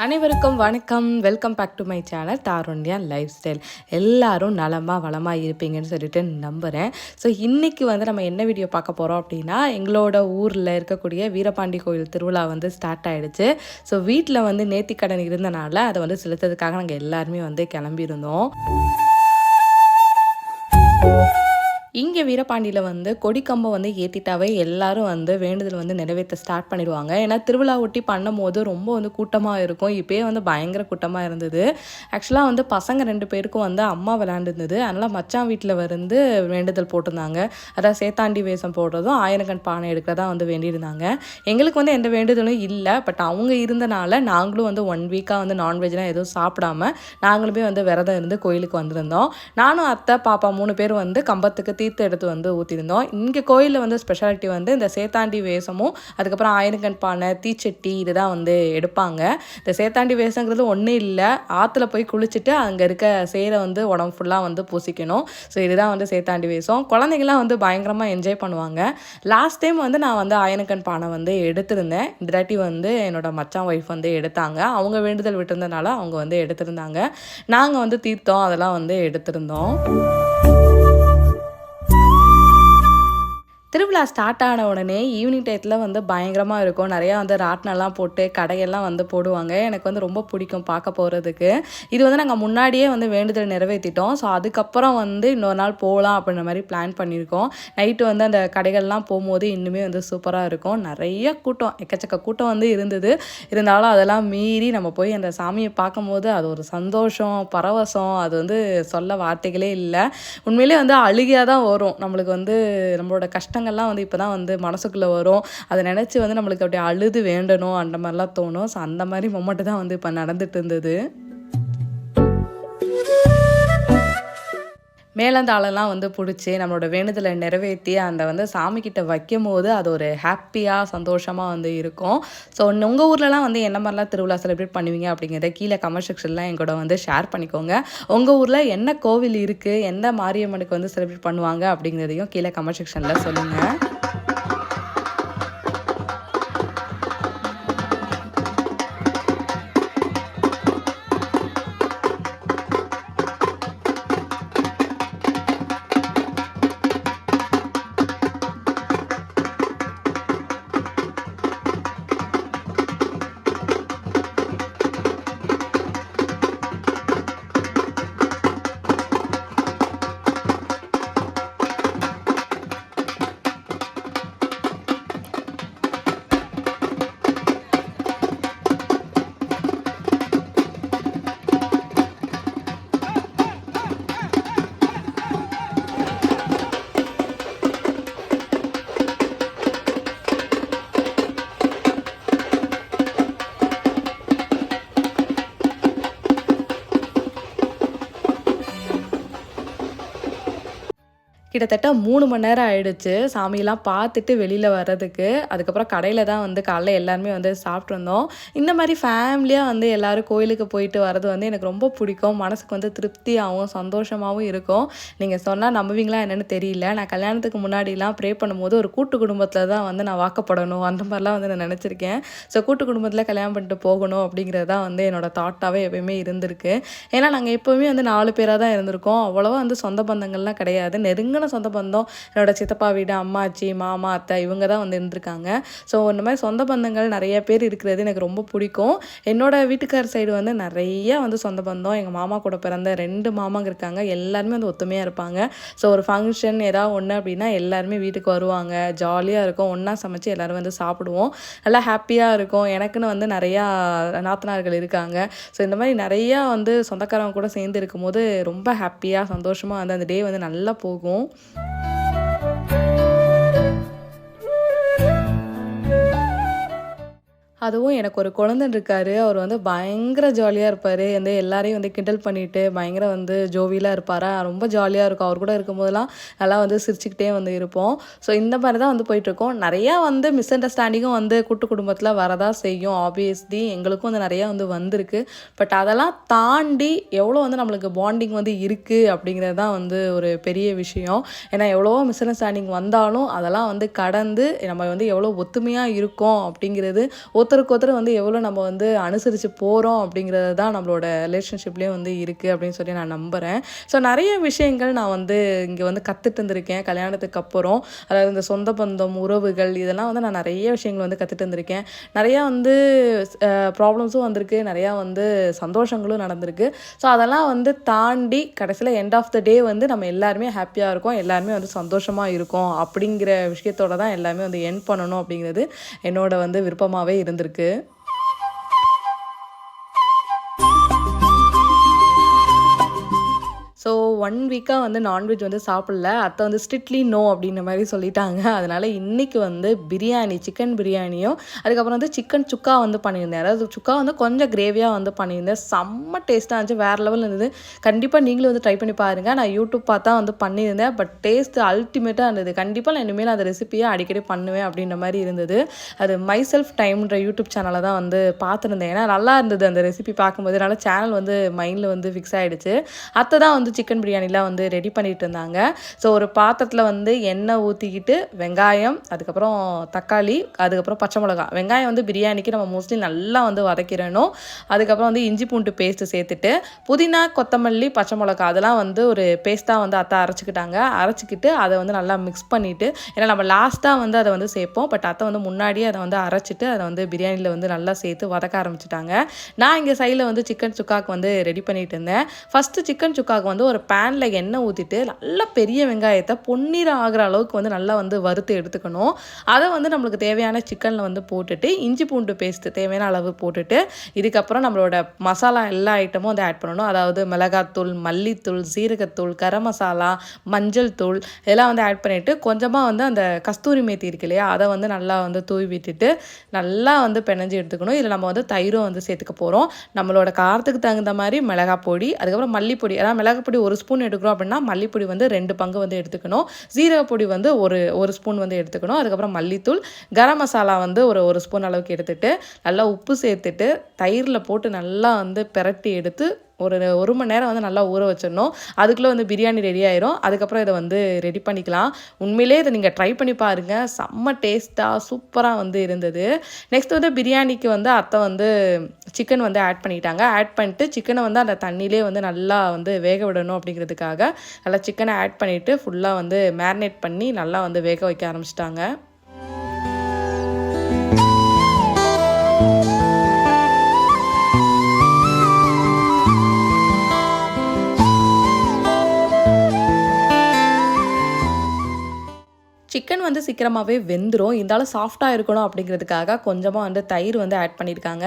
அனைவருக்கும் வணக்கம். Welcome back to my channel Tarunya Lifestyle. எல்லாரும் நலமாக வளமாக இருப்பீங்கன்னு சொல்லிட்டு நம்புகிறேன். ஸோ இன்றைக்கி நம்ம என்ன வீடியோ பார்க்க போகிறோம் அப்படின்னா, எங்களோட ஊரில் இருக்கக்கூடிய வீரபாண்டி கோயில் திருவிழா ஸ்டார்ட் ஆகிடுச்சு. ஸோ வீட்டில் நேர்த்திக்கடன் இருந்தனால அதை செலுத்துறதுக்காக நாங்கள் எல்லாருமே கிளம்பியிருந்தோம். இங்கே வீரபாண்டியில் கொடிக்கம்பம் ஏற்றிட்டாவே எல்லாரும் வேண்டுதல் நிறைவேற்ற ஸ்டார்ட் பண்ணிடுவாங்க. ஏன்னா திருவிழா ஒட்டி பண்ணும் போது ரொம்ப கூட்டமாக இருக்கும். இப்போயே பயங்கர கூட்டமாக இருந்தது. ஆக்சுவலாக பசங்க 2 பேருக்கும் அம்மா விளையாண்டுருந்தது. அதனால் மச்சான் வீட்டில் வேண்டுதல் போட்டிருந்தாங்க. அதாவது சேத்தாண்டி வேஷம் போடுறதும் ஆயிரக்கண் பானை எடுக்கிறதா வேண்டியிருந்தாங்க. எங்களுக்கு எந்த வேண்டுதலும் இல்லை. பட் அவங்க இருந்தனால நாங்களும் 1 வீக்காக நான்வெஜ்லாம் எதுவும் சாப்பிடாம நாங்களுமே விரதம் இருந்து கோயிலுக்கு வந்திருந்தோம். நானும் அத்தை பாப்பா 3 பேர் கம்பத்துக்கு தீர்த்து எடுத்து ஊற்றிருந்தோம். இங்கே கோயிலில் ஸ்பெஷாலிட்டி இந்த சேத்தாண்டி வேஷமும் அதுக்கப்புறம் ஆயிரக்கண் பானை தீச்சட்டி இதுதான் எடுப்பாங்க. இந்த சேத்தாண்டி வேஷங்கிறது ஒன்றும் இல்லை. ஆற்றுல போய் குளிச்சுட்டு அங்கே இருக்க சேரை உடம்பு ஃபுல்லாக பூசிக்கணும். ஸோ இதுதான் சேத்தாண்டி வேஷம். குழந்தைங்களாம் பயங்கரமாக என்ஜாய் பண்ணுவாங்க. லாஸ்ட் டைம் நான் ஆயிரக்கண் பானை எடுத்திருந்தேன். இந்த தாட்டி என்னோட மச்சான் ஒய்ஃப் எடுத்தாங்க. அவங்க வேண்டுதல் விட்டுருந்தனால அவங்க எடுத்திருந்தாங்க. நாங்கள் தீர்த்தம் அதெல்லாம் எடுத்திருந்தோம். திருவிழா ஸ்டார்ட் ஆன உடனே ஈவினிங் டயத்தில் பயங்கரமாக இருக்கும். நிறையா ராட்னெல்லாம் போட்டு கடையெல்லாம் போடுவாங்க. எனக்கு ரொம்ப பிடிக்கும் பார்க்க போகிறதுக்கு. இது நாங்கள் முன்னாடியே வேண்டுதல் நிறைவேற்றிட்டோம். ஸோ அதுக்கப்புறம் இன்னொரு நாள் போகலாம் அப்படின்ற மாதிரி பிளான் பண்ணியிருக்கோம். நைட்டு அந்த கடைகள்லாம் போகும்போது இன்னுமே சூப்பராக இருக்கும். நிறைய கூட்டம், எக்கச்சக்க கூட்டம் இருந்தது. இருந்தாலும் அதெல்லாம் மீறி நம்ம போய் அந்த சாமியை பார்க்கும்போது அது ஒரு சந்தோஷம், பரவசம், அது சொல்ல வார்த்தைகளே இல்லை. உண்மையிலே அழுகையாக தான் வரும். நம்மளுக்கு நம்மளோட கஷ்டங்கள்லாம் இப்போ தான் மனசுக்குள்ளே வரும். அதை நினச்சி நம்மளுக்கு அப்படியே அழுது வேண்டணும் அந்த மாதிரிலாம் தோணும். ஸோ அந்த மாதிரி மொமெண்ட்டு தான் இப்போ நடந்துட்டு இருந்தது. மேளந்தாளெல்லாம் பிடிச்சி நம்மளோட வேண்டுதலை நிறைவேற்றி அந்த சாமிக்கிட்ட வைக்கும் போது அது ஒரு ஹாப்பியாக சந்தோஷமாக இருக்கும். ஸோ உங்கள் ஊர்லலாம் என்ன மாதிரிலாம் திருவிழா செலிப்ரேட் பண்ணுவீங்க அப்படிங்கிறத கீழே கமெண்ட் செக்ஷன்லாம் எங்கூட ஷேர் பண்ணிக்கோங்க. உங்கள் ஊரில் என்ன கோவில் இருக்குது, எந்த மாரியம்மனுக்கு செலிப்ரேட் பண்ணுவாங்க அப்படிங்கிறதையும் கீழே கமெண்ட் செக்ஷனில் சொல்லுங்கள். கிட்டத்தட்ட 3 மணி நேரம் ஆகிடுச்சு சாமியெல்லாம் பார்த்துட்டு வெளியில் வர்றதுக்கு. அதுக்கப்புறம் கடையில் தான் காலைல எல்லாருமே சாப்பிட்டு வந்தோம். இந்த மாதிரி ஃபேமிலியாக எல்லோரும் கோயிலுக்கு போயிட்டு வர்றது எனக்கு ரொம்ப பிடிக்கும். மனசுக்கு திருப்தியாகவும் சந்தோஷமாகவும் இருக்கும். நீங்கள் சொன்னால் நம்புவீங்களா என்னென்னு தெரியல. நான் கல்யாணத்துக்கு முன்னாடிலாம் ப்ரே பண்ணும்போது ஒரு கூட்டு குடும்பத்தில் தான் நான் வாக்கப்படணும் அந்த மாதிரிலாம் நான் நினச்சிருக்கேன். ஸோ கூட்டு குடும்பத்தில் கல்யாணம் பண்ணிட்டு போகணும் அப்படிங்கிறது தான் என்னோடய தாட்டாகவே எப்போயுமே இருந்திருக்கு. ஏன்னா நாங்கள் எப்போவுமே 4 பேராக தான் இருந்திருக்கோம். அவ்வளோவா சொந்த பந்தங்கள்லாம் கிடையாது. நெருங்கின சொந்த பந்தம் என்னோட சித்தப்பா வீடு, அம்மாச்சி, மாமா, அத்தை இவங்க தான் இருந்திருக்காங்க. ஸோ இந்த மாதிரி சொந்த பந்தங்கள் நிறைய பேர் இருக்கிறது எனக்கு ரொம்ப பிடிக்கும். என்னோட வீட்டுக்கார் சைடு நிறைய சொந்த பந்தம். எங்கள் மாமா கூட பிறந்த 2 மாமாங்க இருக்காங்க. எல்லாருமே ஒத்துமையாக இருப்பாங்க. ஸோ ஒரு ஃபங்க்ஷன் ஏதாவது ஒன்று அப்படின்னா எல்லாருமே வீட்டுக்கு வருவாங்க. ஜாலியாக இருக்கும். ஒன்றா சமைச்சு எல்லோரும் சாப்பிடுவோம். நல்லா ஹாப்பியாக இருக்கும். எனக்குன்னு நிறையா நாத்தனார்கள் இருக்காங்க. ஸோ இந்த மாதிரி நிறையா சொந்தக்காரங்க கூட சேர்ந்து இருக்கும்போது ரொம்ப ஹாப்பியாக சந்தோஷமாக அந்த டே நல்லா போகும். அதுவும் எனக்கு ஒரு குழந்தைன்னு இருக்கார். அவர் பயங்கர ஜாலியாக இருப்பார். எல்லாரையும் கிண்டல் பண்ணிவிட்டு பயங்கர ஜோவியலாக இருப்பார். ரொம்ப ஜாலியாக இருக்கும். அவர் கூட இருக்கும்போதெல்லாம் நல்லா சிரிச்சுக்கிட்டே இருப்போம். ஸோ இந்த மாதிரி தான் போயிட்டுருக்கோம். நிறையா மிஸ் அண்டர்ஸ்டாண்டிங்கும் கூட்டு குடும்பத்தில் வரதான் செய்யும். ஆப்வியஸ்லி எங்களுக்கும் நிறையா வந்திருக்கு. பட் அதெல்லாம் தாண்டி எவ்வளோ நம்மளுக்கு பாண்டிங் இருக்குது அப்படிங்கிறது தான் ஒரு பெரிய விஷயம். ஏன்னா எவ்வளவோ மிஸ் அண்டர்ஸ்டாண்டிங் வந்தாலும் அதெல்லாம் கடந்து நம்ம எவ்வளோ ஒத்துமையாக இருக்கோம் அப்படிங்கிறது ஒருத்தர் ஒருத்தருக்கு ஒருத்தர் வந்து எவ்வளோ நம்ம வந்து அனுசரித்து போகிறோம் அப்படிங்கிறது தான் நம்மளோட ரிலேஷன்ஷிப்லேயும் வந்து இருக்குது அப்படின்னு சொல்லி நான் நம்புகிறேன். ஸோ நிறைய விஷயங்கள் நான் வந்து இங்கே வந்து கற்றுட்டு இருந்திருக்கேன் கல்யாணத்துக்கு அப்புறம். அதாவது இந்த சொந்த பந்தம், உறவுகள் இதெல்லாம் வந்து நான் நிறைய விஷயங்கள் வந்து கற்றுட்டு இருந்திருக்கேன். நிறையா வந்து ப்ராப்ளம்ஸும் வந்திருக்கு, நிறையா வந்து சந்தோஷங்களும் நடந்திருக்கு. ஸோ அதெல்லாம் வந்து தாண்டி கடைசியில் எண்ட் ஆஃப் த டே வந்து நம்ம எல்லாருமே ஹாப்பியாக இருக்கோம், எல்லாருமே வந்து சந்தோஷமாக இருக்கோம் அப்படிங்கிற விஷயத்தோட தான் எல்லாமே வந்து எண்ட் பண்ணணும் அப்படிங்கிறது என்னோட வந்து விருப்பமாகவே இருந்திருக்கு. ஸோ 1 வீக்காக வந்து நான்வெஜ் வந்து சாப்பிடல. அத்தை வந்து ஸ்ட்ரிக்ட்லி நோ அப்படின்ற மாதிரி சொல்லிட்டாங்க. அதனால் இன்றைக்கி வந்து பிரியாணி, சிக்கன் பிரியாணியும் அதுக்கப்புறம் வந்து சிக்கன் சுக்கா வந்து பண்ணியிருந்தேன். அதாவது சுக்கா வந்து கொஞ்சம் கிரேவியாக வந்து பண்ணியிருந்தேன். செம்ம டேஸ்ட்டாக இருந்துச்சு, வேறு லெவலில் இருந்தது. கண்டிப்பாக நீங்களும் வந்து ட்ரை பண்ணி பாருங்கள். நான் யூடியூப் பார்த்தா வந்து பண்ணியிருந்தேன், பட் டேஸ்ட்டு அல்டிமேட்டாக இருந்தது. கண்டிப்பாக நான் இனிமேல் அந்த ரெசிபியை அடிக்கடி பண்ணுவேன் அப்படின்ற மாதிரி இருந்தது. அது மை செல்ஃப் டைம்ன்ற யூடியூப் சேனலை தான் வந்து பார்த்துருந்தேன். ஏன்னா நல்லா இருந்தது அந்த ரெசிபி பார்க்கும்போது. அதனால் சேனல் வந்து மைண்டில் வந்து ஃபிக்ஸ் ஆகிடுச்சு. அத்தை தான் வந்து சிக்கன் பிரியாணிலாம் வந்து ரெடி பண்ணிட்டு இருந்தாங்க. ஸோ ஒரு பாத்திரத்தில் வந்து எண்ணெய் ஊற்றிக்கிட்டு வெங்காயம், அதுக்கப்புறம் தக்காளி, அதுக்கப்புறம் பச்சை மிளகா. வெங்காயம் வந்து பிரியாணிக்கு நம்ம மோஸ்ட்லி நல்லா வந்து வதக்கிடணும். அதுக்கப்புறம் வந்து இஞ்சி பூண்டு பேஸ்ட்டு சேர்த்துட்டு புதினா, கொத்தமல்லி, பச்சை மிளகா அதெல்லாம் வந்து ஒரு பேஸ்ட்டாக வந்து அத்தை அரைச்சிக்கிட்டாங்க. அரைச்சிக்கிட்டு அதை வந்து நல்லா மிக்ஸ் பண்ணிவிட்டு, ஏன்னா நம்ம லாஸ்ட்டாக வந்து அதை வந்து சேர்ப்போம், பட் அத்தை வந்து முன்னாடியே அதை வந்து அரைச்சிட்டு அதை வந்து பிரியாணியில் வந்து நல்லா சேர்த்து வதக்க ஆரம்பிச்சிட்டாங்க. நான் இங்கே சைடில் வந்து சிக்கன் சுக்காவுக்கு வந்து ரெடி பண்ணிட்டு இருந்தேன். ஃபஸ்ட்டு சிக்கன் சுக்காவுக்கு வந்து ஒரு பேனில் எண்ணெய் ஊற்றிட்டு நல்லா பெரிய வெங்காயத்தை பொன்னிறம் ஆகிற அளவுக்கு வந்து நல்லா வந்து வறுத்து எடுத்துக்கணும். அதை வந்து நம்மளுக்கு தேவையான சிக்கனில் வந்து போட்டுட்டு இஞ்சி பூண்டு பேஸ்ட்டு தேவையான அளவு போட்டுட்டு இதுக்கப்புறம் நம்மளோட மசாலா எல்லா ஐட்டமும் வந்து ஆட் பண்ணணும். அதாவது மிளகாத்தூள், மல்லித்தூள், சீரகத்தூள், கரம் மசாலா, மஞ்சள் தூள் இதெல்லாம் வந்து ஆட் பண்ணிவிட்டு கொஞ்சமாக வந்து அந்த கஸ்தூரி மேத்தி இருக்கு இல்லையா, அதை வந்து நல்லா வந்து தூவி விட்டுட்டு நல்லா வந்து பிணைஞ்சி எடுத்துக்கணும். இதில் நம்ம வந்து தயிரும் வந்து சேர்த்துக்க போகிறோம். நம்மளோட காரத்துக்கு தகுந்த மாதிரி மிளகாய் பொடி, அதுக்கப்புறம் மல்லிப்பொடி, அதாவது மிளகாய் பொடி 1 ஸ்பூன் எடுக்கிறோம் அப்படின்னா மல்லிப்பொடி வந்து 2 பங்கு வந்து எடுத்துக்கணும். ஜீரகப்பொடி வந்து ஒரு ஸ்பூன் வந்து எடுத்துக்கணும். அதுக்கப்புறம் மல்லித்தூள், கரம் மசாலா வந்து ஒரு ஸ்பூன் அளவுக்கு எடுத்துட்டு நல்லா உப்பு சேர்த்துட்டு தயிரில் போட்டு நல்லா வந்து பிரட்டி எடுத்து ஒரு மணி நேரம் வந்து நல்லா ஊற வச்சிடணும். அதுக்குள்ளே வந்து பிரியாணி ரெடி ஆயிரும். அதுக்கப்புறம் இதை வந்து ரெடி பண்ணிக்கலாம். உண்மையிலே இதை நீங்கள் ட்ரை பண்ணி பாருங்கள், செம்ம டேஸ்ட்டாக சூப்பராக வந்து இருந்தது. நெக்ஸ்ட் வந்து பிரியாணிக்கு வந்து அத்தை வந்து சிக்கன் வந்து ஆட் பண்ணிட்டாங்க. ஆட் பண்ணிட்டு சிக்கனை வந்து அந்த தண்ணியிலே வந்து நல்லா வந்து வேக விடணும் அப்படிங்கிறதுக்காக நல்லா சிக்கனை ஆட் பண்ணிவிட்டு ஃபுல்லாக வந்து மேரினேட் பண்ணி நல்லா வந்து வேக வைக்க ஆரம்பிச்சிட்டாங்க. சிக்கன் வந்து சீக்கிரமாகவே வெந்துடும், இருந்தாலும் சாஃப்டாக இருக்கணும் அப்படிங்கிறதுக்காக கொஞ்சமாக வந்து தயிர் வந்து ஆட் பண்ணியிருக்காங்க.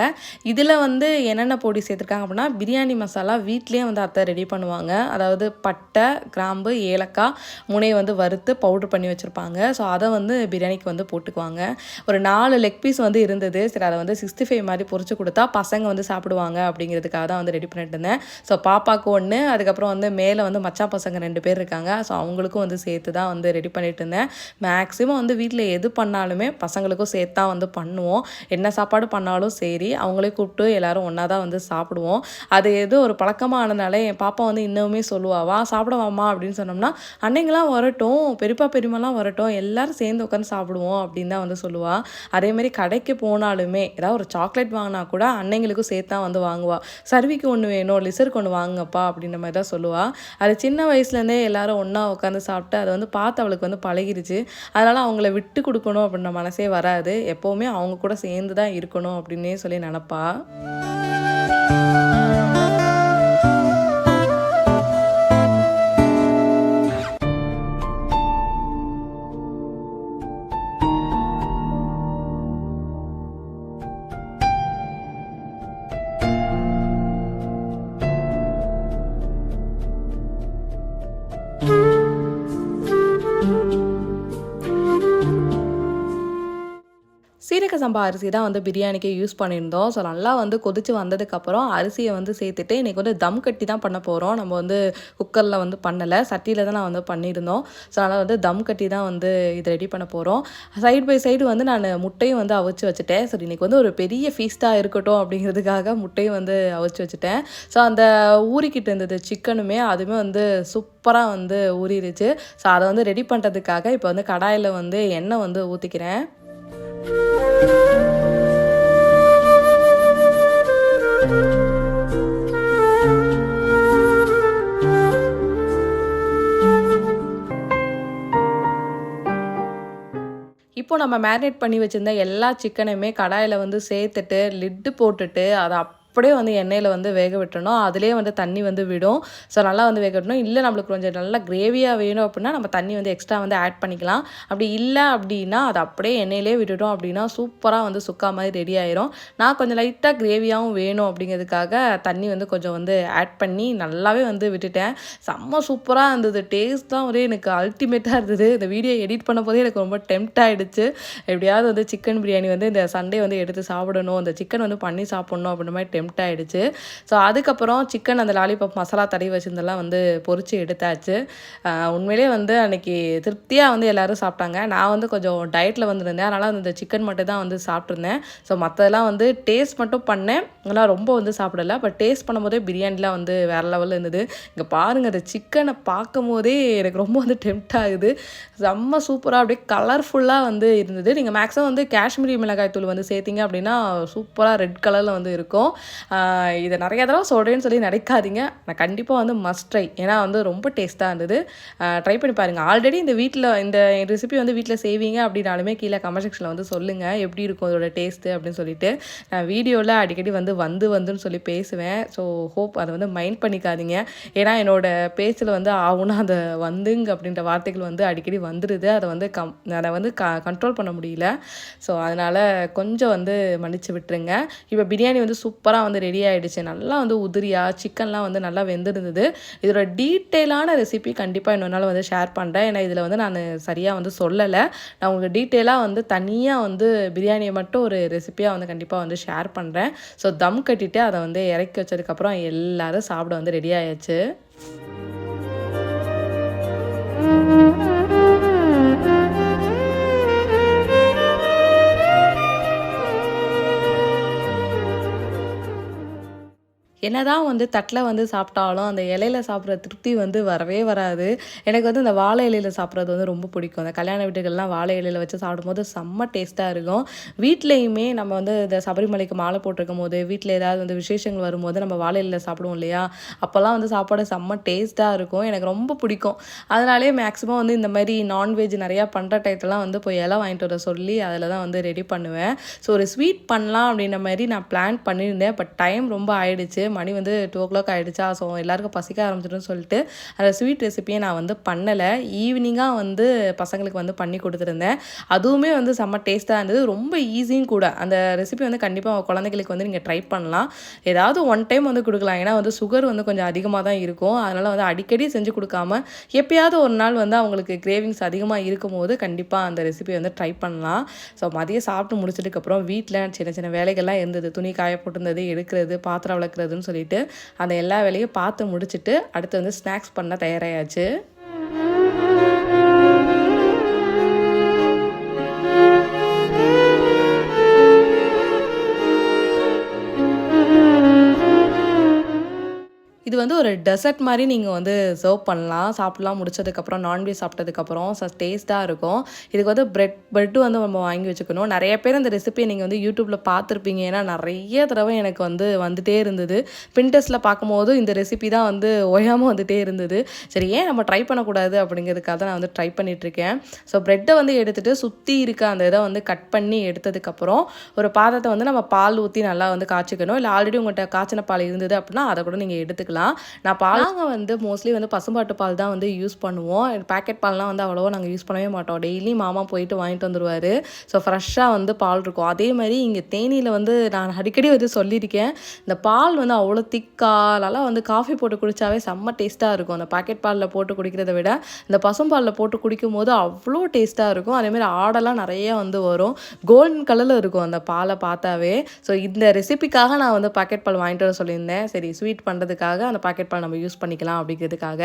இதில் வந்து என்னென்ன பொடி சேர்த்துருக்காங்க அப்படின்னா பிரியாணி மசாலா வீட்லேயே வந்து அத்தை ரெடி பண்ணுவாங்க. அதாவது பட்டை, கிராம்பு, ஏலக்காய் 3 வந்து வறுத்து பவுட்ரு பண்ணி வச்சுருப்பாங்க. ஸோ அதை வந்து பிரியாணிக்கு வந்து போட்டுக்குவாங்க. ஒரு 4 லெக் பீஸ் வந்து இருந்தது. சரி அதை வந்து 65 மாதிரி பொரிச்சு கொடுத்தா பசங்க வந்து சாப்பிடுவாங்க அப்படிங்கிறதுக்காக தான் வந்து ரெடி பண்ணிட்டு இருந்தேன். ஸோ பாப்பாவுக்கு 1, அதுக்கப்புறம் வந்து மேலே வந்து மச்சான் பசங்க 2 பேர் இருக்காங்க. ஸோ அவங்களுக்கும் வந்து சேர்த்து தான் வந்து ரெடி பண்ணிட்டு இருந்தேன். மேக்ஸிமம் வந்து வீட்டில் எது பண்ணாலுமே பசங்களுக்கும் சேர்த்து தான் வந்து பண்ணுவோம். என்ன சாப்பாடு பண்ணாலும் சரி அவங்களே கூப்பிட்டு எல்லோரும் ஒன்றா தான் வந்து சாப்பிடுவோம். அது எது ஒரு பழக்கமானதுனால என் பாப்பா வந்து இன்னுமே சொல்லுவா, வா சாப்பிடுவாம்மா அப்படின்னு சொன்னோம்னா, அன்னைங்களாம் வரட்டும், பெரியப்பா பெரியம்மாலாம் வரட்டும், எல்லோரும் சேர்ந்து உட்காந்து சாப்பிடுவோம் அப்படின்னு தான் வந்து சொல்லுவாள். அதேமாதிரி கடைக்கு போனாலுமே ஏதாவது ஒரு சாக்லேட் வாங்கினா கூட அன்னைங்களுக்கும் சேர்த்து தான் வந்து வாங்குவா. சர்விக்கு ஒன்று வேணும், லிசருக்கு ஒன்று வாங்கப்பா அப்படின்ற மாதிரி தான் சொல்லுவாள். அது சின்ன வயசுலேருந்தே எல்லோரும் ஒன்றா உட்காந்து சாப்பிட்டு அதை வந்து பார்த்து அவளுக்கு வந்து பழகிருச்சு. அதனால் அவங்கள விட்டு கொடுக்கணும் அப்படின்ற மனசே வராது. எப்போவுமே அவங்க கூட சேர்ந்து தான் இருக்கணும் அப்படின்னே சொல்லி நினப்பா. சீரக சம்பா அரிசி தான் வந்து பிரியாணிக்கு யூஸ் பண்ணியிருந்தோம். ஸோ நல்லா வந்து கொதித்து வந்ததுக்கப்புறம் அரிசியை வந்து சேர்த்துட்டு இன்றைக்கி வந்து தம் கட்டி தான் பண்ண போகிறோம். நம்ம வந்து குக்கரில் வந்து பண்ணலை, சட்டியில் தான் நான் வந்து பண்ணியிருந்தோம். ஸோ அதனால் வந்து தம் கட்டி தான் வந்து இதை ரெடி பண்ண போகிறோம். சைடு பை சைடு வந்து நான் முட்டையும் வந்து அவிச்சு வச்சுட்டேன். ஸோ இன்றைக்கி வந்து ஒரு பெரிய ஃபீஸ்ட்டாக இருக்கட்டும் அப்படிங்கிறதுக்காக முட்டையும் வந்து அவிச்சு வச்சுட்டேன். ஸோ அந்த ஊறிக்கிட்டு இருந்தது சிக்கனுமே அதுவுமே வந்து சூப்பராக வந்து ஊறிடுச்சு. ஸோ அதை வந்து ரெடி பண்ணுறதுக்காக இப்போ வந்து கடாயில் வந்து எண்ணெய் வந்து ஊற்றிக்கிறேன். இப்போ நம்ம மேரினேட் பண்ணி வச்சுருந்த எல்லா சிக்கனையுமே கடாயில் வந்து சேர்த்துட்டு லிட்டு போட்டுட்டு அதை அப்படியே வந்து எண்ணெயில் வந்து வேக விட்டுறணும். அதிலேயே வந்து தண்ணி வந்து விடும். ஸோ நல்லா வந்து வேக விடணும். இல்லை நம்மளுக்கு கொஞ்சம் நல்லா கிரேவியாக வேணும் அப்படின்னா நம்ம தண்ணி வந்து எக்ஸ்ட்ரா வந்து ஆட் பண்ணிக்கலாம். அப்படி இல்லை அப்படின்னா அதை அப்படியே எண்ணெயிலே விட்டுட்டோம் அப்படின்னா சூப்பராக வந்து சுக்கா மாதிரி ரெடி ஆயிரும். நான் கொஞ்சம் லைட்டாக கிரேவியாகவும் வேணும் அப்படிங்கிறதுக்காக தண்ணி வந்து கொஞ்சம் வந்து ஆட் பண்ணி நல்லாவே வந்து விட்டுட்டேன். செம்ம சூப்பராக இருந்தது. டேஸ்ட்லாம் ஒரே எனக்கு அல்டிமேட்டாக இருந்தது. இந்த வீடியோ எடிட் பண்ண போதே எனக்கு ரொம்ப டெம்ட் ஆகிடுச்சு. எப்படியாவது வந்து சிக்கன் பிரியாணி வந்து இந்த சண்டே வந்து எடுத்து சாப்பிடணும், இந்த சிக்கன் வந்து பண்ணி சாப்பிட்ணும் அப்படின்ற மாதிரி டெம்ட் ஆகிடுச்சு. ஸோ அதுக்கப்புறம் சிக்கன் அந்த லாலிபாப் மசாலா தடவி வச்சுருந்தெல்லாம் வந்து பொரிச்சு எடுத்தாச்சு. உண்மையிலே வந்து அன்றைக்கி திருப்தியாக வந்து எல்லோரும் சாப்பிட்டாங்க. நான் வந்து கொஞ்சம் டயட்டில் வந்துருந்தேன். அதனால் அந்த சிக்கன் மட்டும் தான் வந்து சாப்பிட்ருந்தேன். ஸோ மற்றதெல்லாம் வந்து டேஸ்ட் மட்டும் பண்ணேன். அதெல்லாம் ரொம்ப வந்து சாப்பிடலை. பட் டேஸ்ட் பண்ணும்போதே பிரியாணிலாம் வந்து வேறு லெவலில் இருந்தது. இங்கே பாருங்கள், அந்த சிக்கனை பார்க்கும் போதே எனக்கு ரொம்ப வந்து டெம்ட் ஆகுது. செம்ம சூப்பராக அப்படியே கலர்ஃபுல்லாக வந்து இருந்தது. நீங்கள் மேக்ஸிமம் வந்து காஷ்மீரி மிளகாய் தூள் வந்து சேர்த்திங்க அப்படின்னா சூப்பராக ரெட் கலரில் வந்து இருக்கும். இதை நிறைய தடவை சொல்கிறேன்னு சொல்லி நினைக்காதீங்க. நான் கண்டிப்பாக வந்து மஸ்ட் ட்ரை. ஏன்னா வந்து ரொம்ப டேஸ்ட்டாக இருந்தது. ட்ரை பண்ணி பாருங்கள். ஆல்ரெடி இந்த ரெசிபி வந்து வீட்டில் செய்வீங்க அப்படின்னாலுமே கீழே கமெண்ட் செக்ஷனில் வந்து சொல்லுங்கள் எப்படி இருக்கும் அதோட டேஸ்ட்டு அப்படின்னு சொல்லிட்டு. நான் வீடியோவில் அடிக்கடி வந்துன்னு சொல்லி பேசுவேன். ஸோ ஹோப் அதை வந்து மைண்ட் பண்ணிக்காதீங்க. ஏன்னா என்னோடய பேச்சில் வந்து ஆகுனா அந்த வந்துங்க அப்படின்ற வார்த்தைகள் வந்து அடிக்கடி வந்துடுது. அதை வந்து கண்ட்ரோல் பண்ண முடியல. ஸோ அதனால் கொஞ்சம் வந்து மன்னிச்சு விட்டுருங்க. இப்போ பிரியாணி வந்து சூப்பராக வந்து ரெடி ஆகிடுச்சு. நல்லா வந்து உதிரியாக சிக்கன்லாம் வந்து நல்லா வெந்திருந்தது. இதோட டீட்டெயிலான ரெசிபி கண்டிப்பாக இன்னொரு நாள் வந்து ஷேர் பண்ணுறேன். ஏன்னா இதில் வந்து நான் சரியாக வந்து சொல்லலை. நான் உங்களுக்கு டீட்டெயிலாக வந்து தனியாக வந்து பிரியாணியை மட்டும் ஒரு ரெசிப்பியாக வந்து கண்டிப்பாக வந்து ஷேர் பண்ணுறேன். ஸோ தம் கட்டிட்டு அதை வந்து இறக்கி வச்சதுக்கப்புறம் எல்லோரும் சாப்பிட வந்து ரெடி ஆயாச்சு. என்னதான் வந்து தட்டில் வந்து சாப்பிட்டாலும் அந்த இலையில சாப்பிட்ற திருப்தி வந்து வரவே வராது. எனக்கு வந்து இந்த வாழை இலையில் சாப்பிட்றது வந்து ரொம்ப பிடிக்கும். அந்த கல்யாண வீட்டுகள்லாம் வாழை இலையில் வச்சு சாப்பிடும்போது செம்ம டேஸ்ட்டாக இருக்கும். வீட்லேயுமே நம்ம வந்து இந்த சபரிமலைக்கு மாலை போட்டிருக்கும் போது வீட்டில் ஏதாவது வந்து விசேஷங்கள் வரும்போது நம்ம வாழை இலையில் சாப்பிடுவோம் இல்லையா, அப்போல்லாம் வந்து சாப்பாடு செம்ம டேஸ்ட்டாக இருக்கும். எனக்கு ரொம்ப பிடிக்கும். அதனாலே மேக்ஸிமம் வந்து இந்த மாதிரி நான்வெஜ் நிறையா பண்ணுற டைத்துலாம் வந்து போய் இலை வாங்கிட்டு வர சொல்லி அதில் தான் வந்து ரெடி பண்ணுவேன். ஸோ ஒரு ஸ்வீட் பண்ணலாம் அப்படின்ற மாதிரி நான் பிளான் பண்ணியிருந்தேன். பட் டைம் ரொம்ப ஆயிடுச்சு. மணி வந்து 2:00 ஆகிடுச்சா. ஸோ எல்லாருக்கும் பசிக்க ஆரம்பிச்சிடும்னு சொல்லிட்டு அந்த ஸ்வீட் ரெசிப்பியை நான் வந்து பண்ணலை. ஈவினிங்காக வந்து பசங்களுக்கு வந்து பண்ணி கொடுத்துருந்தேன். அதுவுமே வந்து செம்ம டேஸ்ட்டாக இருந்தது. ரொம்ப ஈஸியும் கூட. அந்த ரெசிபி வந்து கண்டிப்பாக குழந்தைகளுக்கு வந்து நீங்கள் ட்ரை பண்ணலாம். ஏதாவது ஒன் டைம் வந்து கொடுக்கலாம். ஏன்னா வந்து சுகர் வந்து கொஞ்சம் அதிகமாக தான் இருக்கும். அதனால் வந்து அடிக்கடி செஞ்சு கொடுக்காம எப்பயாவது ஒரு நாள் வந்து அவங்களுக்கு கிரேவிங்ஸ் அதிகமாக இருக்கும் போது கண்டிப்பாக அந்த ரெசிபி வந்து ட்ரை பண்ணலாம். ஸோ மதியம் சாப்பிட்டு முடிச்சதுக்கப்புறம் வீட்டில் சின்ன சின்ன வேலைகள்லாம் இருந்தது. துணி காய போட்டிருந்தது, எடுக்கிறது, பாத்திரம் விளக்குறதுன்னு சொல்லிட்டு அந்த எல்லா வேலையும் பார்த்து முடிச்சுட்டு அடுத்து வந்து ஸ்நாக்ஸ் பண்ண தயாராயாச்சு. இது வந்து ஒரு டெசர்ட் மாதிரி நீங்கள் வந்து சர்வ் பண்ணலாம். சாப்பிட்லாம் முடிச்சதுக்கப்புறம் நான்வெஜ் சாப்பிட்டதுக்கப்புறம் டேஸ்ட்டாக இருக்கும். இதுக்கு வந்து ப்ரெட்டு வந்து நம்ம வாங்கி வச்சுக்கணும். நிறைய பேர் இந்த ரெசிபியை நீங்கள் வந்து யூடியூப்பில் பார்த்துருப்பீங்க. ஏன்னா நிறைய தடவை எனக்கு வந்து வந்துகிட்டே இருந்தது. பின்ட்ரெஸ்ட்டில் பார்க்கும்போது இந்த ரெசிபி தான் வந்து ஓயாமல் வந்துகிட்டே இருந்தது. சரி, ஏன் நம்ம ட்ரை பண்ணக்கூடாது அப்படிங்கிறதுக்காக தான் நான் வந்து ட்ரை பண்ணிகிட்ருக்கேன். ஸோ ப்ரெட்டை வந்து எடுத்துகிட்டு சுற்றி இருக்க அந்த இதை வந்து கட் பண்ணி எடுத்ததுக்கப்புறம் ஒரு பாத்திரத்தை வந்து நம்ம பால் ஊற்றி நல்லா வந்து காய்ச்சிக்கணும். இல்லை ஆல்ரெடி உங்கள்கிட்ட காய்ச்சின பால் இருந்தது அப்படின்னா அதை கூட நீங்கள் எடுத்துக்கலாம். நான் பாலாங்க வந்து மோஸ்ட்லி வந்து பசும்பாட்டு பால் தான் வந்து யூஸ் பண்ணுவோம். பேக்கெட் பால்லாம் வந்து அவ்வளோவா நாங்கள் யூஸ் பண்ணவே மாட்டோம். டெய்லி மாமா போயிட்டு வாங்கிட்டு வந்துடுவார். ஸோ ஃப்ரெஷ்ஷாக வந்து பால் இருக்கும். அதே மாதிரி இங்கே தேனியில் வந்து நான் அடிக்கடி வந்து சொல்லியிருக்கேன், இந்த பால் வந்து அவ்வளோ திக்காக நல்லா வந்து காஃபி போட்டு குடித்தாவே செம்ம டேஸ்ட்டாக இருக்கும். அந்த பேக்கெட் பாலில் போட்டு குடிக்கிறத விட இந்த பசும்பாலில் போட்டு குடிக்கும் போது அவ்வளோ டேஸ்ட்டாக இருக்கும். அதேமாதிரி ஆடெல்லாம் நிறைய வந்து வரும். கோல்டன் கலரில் இருக்கும் அந்த பாலை பார்த்தாவே. ஸோ இந்த ரெசிபிக்காக நான் வந்து பாக்கெட் பால் வாங்கிட்டு வர சொல்லியிருந்தேன். சரி, ஸ்வீட் பண்ணுறதுக்காக அந்த பாக்கெட் பால் நம்ம யூஸ் பண்ணிக்கலாம் அப்படிங்கிறதுக்காக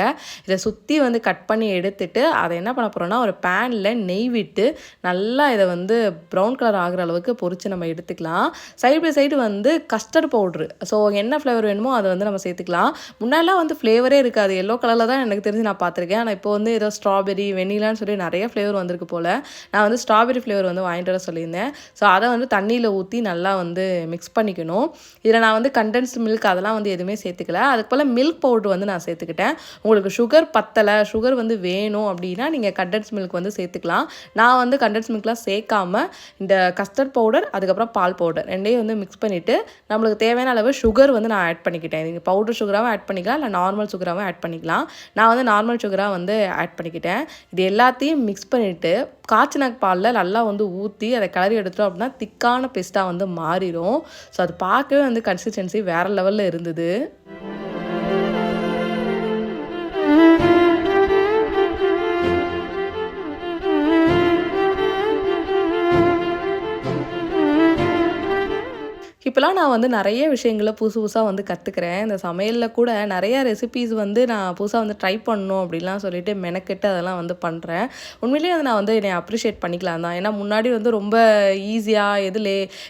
இதை சுற்றி வந்து கட் பண்ணி எடுத்துட்டு அதை என்ன பண்ண போகிறோம்னா ஒரு பேனில் நெய் விட்டு நல்லா இதை வந்து ப்ரௌன் கலர் ஆகிற அளவுக்கு பொரித்து நம்ம எடுத்துக்கலாம். சைடு பை சைடு வந்து கஸ்டர்ட் பவுட்ரு, ஸோ என்ன ஃப்ளேவர் வேணுமோ அதை வந்து நம்ம சேர்த்துக்கலாம். முன்னாடிலாம் வந்து ஃப்ளேவரே இருக்காது. எல்லோ கலரில் தான் எனக்கு தெரிஞ்சு நான் பார்த்துருக்கேன். ஆனால் இப்போ வந்து ஏதோ ஸ்ட்ராபெரி, வெனிலான்னு சொல்லி நிறைய ஃப்ளேவர் வந்திருக்கு போல். நான் வந்து ஸ்ட்ராபெரி ஃப்ளேவர் வந்து வாங்கிட்டு வர சொல்லியிருந்தேன். ஸோ அதை வந்து தண்ணியில் ஊற்றி நல்லா வந்து மிக்ஸ் பண்ணிக்கணும். இதில் நான் வந்து கண்டென்ஸ்டு மில்க் அதெல்லாம் வந்து எதுவுமே சேர்த்துக்கல. அது அதுக்கு போல் மில்க் பவுடர் வந்து நான் சேர்த்துக்கிட்டேன். உங்களுக்கு சுகர் பத்தலை, சுகர் வந்து வேணும் அப்படின்னா நீங்கள் கண்டென்ஸ் மில்க் வந்து சேர்த்துக்கலாம். நான் வந்து கண்டென்ஸ் மில்க்லாம் சேர்க்காம இந்த கஸ்டர்ட் பவுடர் அதுக்கப்புறம் பால் பவுடர் ரெண்டையும் வந்து மிக்ஸ் பண்ணிவிட்டு நம்மளுக்கு தேவையான அளவு சுகர் வந்து நான் ஆட் பண்ணிக்கிட்டேன். நீங்கள் பவுடர் சுகராகவும் ஆட் பண்ணிக்கலாம், இல்லை நார்மல் சுகராகவும் ஆட் பண்ணிக்கலாம். நான் வந்து நார்மல் சுகராக வந்து ஆட் பண்ணிக்கிட்டேன். இது எல்லாத்தையும் மிக்ஸ் பண்ணிவிட்டு காய்ச்சின பாலில் நல்லா வந்து ஊற்றி அதை கிளறி எடுத்துட்டோம் அப்படின்னா திக்கான பேஸ்ட்டாக வந்து மாறிடும். ஸோ அது பார்க்கவே வந்து கன்சிஸ்டன்சி வேறு லெவலில் இருந்தது. இப்போலாம் நான் வந்து நிறைய விஷயங்கள புதுசு புதுசாக வந்து கற்றுக்கிறேன். இந்த சமையலில் கூட நிறையா ரெசிபீஸ் வந்து நான் புதுசாக வந்து ட்ரை பண்ணணும் அப்படின்லாம் சொல்லிட்டு மெனக்கெட்டு அதெல்லாம் வந்து பண்ணுறேன். உண்மையிலேயே அதை நான் வந்து என்னை அப்ரிஷியேட் பண்ணிக்கலாம் தான். ஏன்னா முன்னாடி வந்து ரொம்ப ஈஸியாக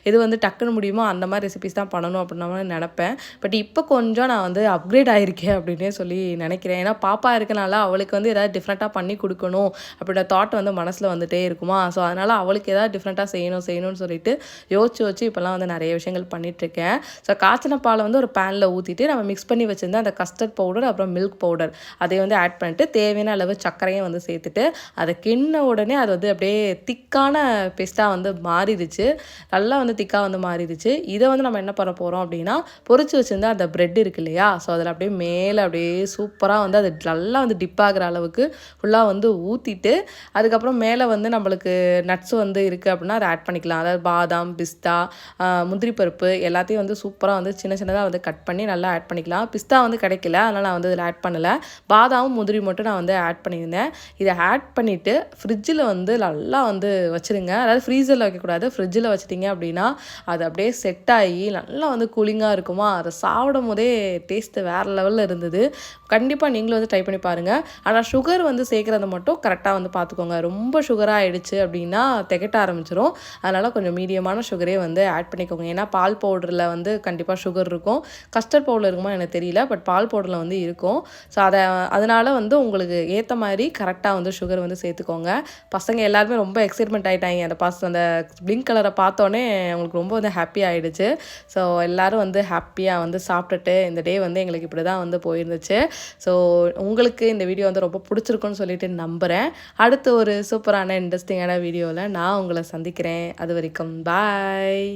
எது வந்து டக்குன்னு முடியுமோ அந்த மாதிரி ரெசிபீஸ் தான் பண்ணணும் அப்படின்ற மாதிரி நினப்பேன். பட் இப்போ கொஞ்சம் நான் வந்து அப்கிரேட் ஆகிருக்கேன் அப்படின்னே சொல்லி நினைக்கிறேன். ஏன்னா பாப்பா இருக்கனால அவளுக்கு வந்து ஏதாவது டிஃப்ரெண்ட்டாக பண்ணி கொடுக்கணும் அப்படின்ற தாட் வந்து மனசில் வந்துகிட்டே இருக்குமா. ஸோ அதனால் அவளுக்கு ஏதாவது டிஃப்ரெண்ட்டாக செய்யணும்னு சொல்லிட்டு யோசிச்சு இப்போலாம் வந்து நிறைய விஷயங்கள் பண்ணிட்டுருக்கேன். ஸோ காய்ச்சின பாலை வந்து ஒரு பேனில் ஊற்றிட்டு நம்ம மிக்ஸ் பண்ணி வச்சுருந்தேன் அந்த கஸ்டர்ட் பவுடர் அப்புறம் மில்க் பவுடர் அதை வந்து ஆட் பண்ணிட்டு தேவையான அளவு சர்க்கரையும் வந்து சேர்த்துட்டு அதை கிண்ண உடனே அது வந்து அப்படியே திக்கான பேஸ்ட்டாக வந்து மாறிடுச்சு. நல்லா வந்து திக்காக வந்து மாறிடுச்சு. இதை வந்து நம்ம என்ன பண்ண போகிறோம் அப்படின்னா பொரிச்சு வச்சுருந்தா அந்த ப்ரெட் இருக்கு இல்லையா, ஸோ அதில் அப்படியே மேலே அப்படியே சூப்பராக வந்து அது நல்லா வந்து டிப் ஆகிற அளவுக்கு ஃபுல்லாக வந்து ஊற்றிட்டு அதுக்கப்புறம் மேலே வந்து நம்மளுக்கு நட்ஸ் வந்து இருக்குது அப்படின்னா அதை ஆட் பண்ணிக்கலாம். அதாவது பாதாம், பிஸ்தா, முந்திரி பருப்பு எல்லாத்தையும் வந்து சூப்பராக வந்து சின்ன சின்னதாக வந்து கட் பண்ணி நல்லா ஆட் பண்ணிக்கலாம். பிஸ்தா வந்து கிடைக்கல, அதனால் நான் வந்து இதில் ஆட் பண்ணலை. பாதாமும் முந்திரி மட்டும் நான் வந்து ஆட் பண்ணியிருந்தேன். இதை ஆட் பண்ணிவிட்டு ஃப்ரிட்ஜில் வந்து நல்லா வந்து வச்சுருங்க. அதாவது ஃப்ரீசரில் வைக்கக்கூடாது, ஃப்ரிட்ஜில் வச்சிட்டிங்க அப்படின்னா அது அப்படியே செட் ஆகி நல்லா வந்து கூலிங்காக இருக்குமா. அதை சாப்பிடும் போதே டேஸ்ட்டு வேறு லெவலில் இருந்தது. கண்டிப்பாக நீங்களும் வந்து ட்ரை பண்ணி பாருங்கள். ஆனால் சுகர் வந்து சேர்க்குறத மட்டும் கரெக்டாக வந்து பார்த்துக்கோங்க. ரொம்ப சுகராக ஆகிடுச்சு அப்படின்னா திகட்ட ஆரம்பிச்சிடும். அதனால் கொஞ்சம் மீடியமான சுகரே வந்து ஆட் பண்ணிக்கோங்க. ஏன்னா பால் பவுடரில் வந்து கண்டிப்பாக சுகர் இருக்கும். கஸ்டர்ட் பவுடர் இருக்குமா எனக்கு தெரியல, பட் பால் பவுடரில் வந்து இருக்கும். ஸோ அதனால் வந்து உங்களுக்கு ஏற்ற மாதிரி கரெக்டாக வந்து சுகர் வந்து சேர்த்துக்கோங்க. பசங்க எல்லாருமே ரொம்ப எக்ஸைட்மெண்ட் ஆகிட்டாங்க. அந்த பிளிங்க் கலரை பார்த்தோன்னே அவங்களுக்கு ரொம்ப வந்து ஹாப்பி ஆகிடுச்சு. ஸோ எல்லோரும் வந்து ஹாப்பியாக வந்து சாப்பிட்டுட்டு இந்த டே வந்து எங்களுக்கு இப்படி தான் வந்து போயிருந்துச்சு. ஸோ உங்களுக்கு இந்த வீடியோ வந்து ரொம்ப பிடிச்சிருக்குன்னு சொல்லிட்டு நம்புகிறேன். அடுத்து ஒரு சூப்பரான இன்ட்ரெஸ்டிங்கான வீடியோவில் நான் உங்களை சந்திக்கிறேன். அது வரைக்கும் பாய்.